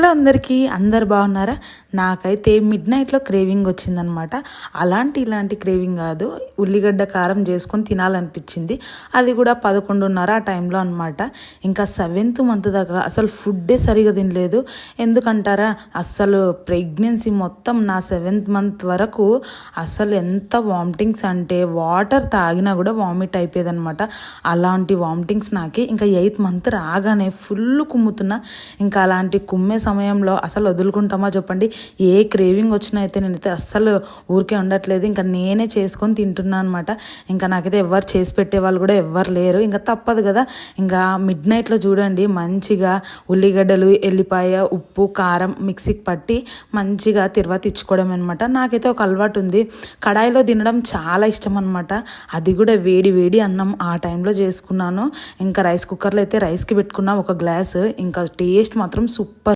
Hello అందరికీ, అందరు బాగున్నారా? నాకైతే మిడ్ నైట్లో క్రేవింగ్ వచ్చిందనమాట. ఇలాంటి క్రేవింగ్ కాదు, ఉల్లిగడ్డ కారం చేసుకొని తినాలనిపించింది. అది కూడా 11:30 ఆ టైంలో అనమాట. ఇంకా 7th మంత్ దాకా అసలు ఫుడ్డే సరిగా తినలేదు. ఎందుకంటారా, అస్సలు ప్రెగ్నెన్సీ మొత్తం నా 7th మంత్ వరకు అసలు ఎంత వామిటింగ్స్ అంటే వాటర్ తాగినా కూడా వామిట్ అయిపోయేదనమాట. అలాంటి వామిటింగ్స్ నాకి. ఇంకా 8th మంత్ రాగానే ఫుల్ కుమ్ముతున్నా. ఇంకా అలాంటి కుమ్మే సమయంలో అసలు వదులుకుంటామా చెప్పండి? ఏ క్రేవింగ్ వచ్చినా అయితే నేనైతే అస్సలు ఊరికే ఉండట్లేదు. ఇంకా నేనే చేసుకొని తింటున్నాను అనమాట. ఇంకా నాకైతే ఎవరు చేసి పెట్టే వాళ్ళు కూడా ఎవ్వరు లేరు. ఇంకా తప్పదు కదా. ఇంకా మిడ్ నైట్లో చూడండి, మంచిగా ఉల్లిగడ్డలు, ఎల్లిపాయ, ఉప్పు, కారం మిక్సీకి పట్టి మంచిగా తిరువాతిచ్చుకోవడం అనమాట. నాకైతే ఒక అలవాటు ఉంది, కడాయిలో తినడం చాలా ఇష్టం అనమాట. అది కూడా వేడి వేడి అన్నం ఆ టైంలో చేసుకున్నాను. ఇంకా రైస్ కుక్కర్లో అయితే రైస్కి పెట్టుకున్నా ఒక గ్లాస్. ఇంకా టేస్ట్ మాత్రం సూపర్.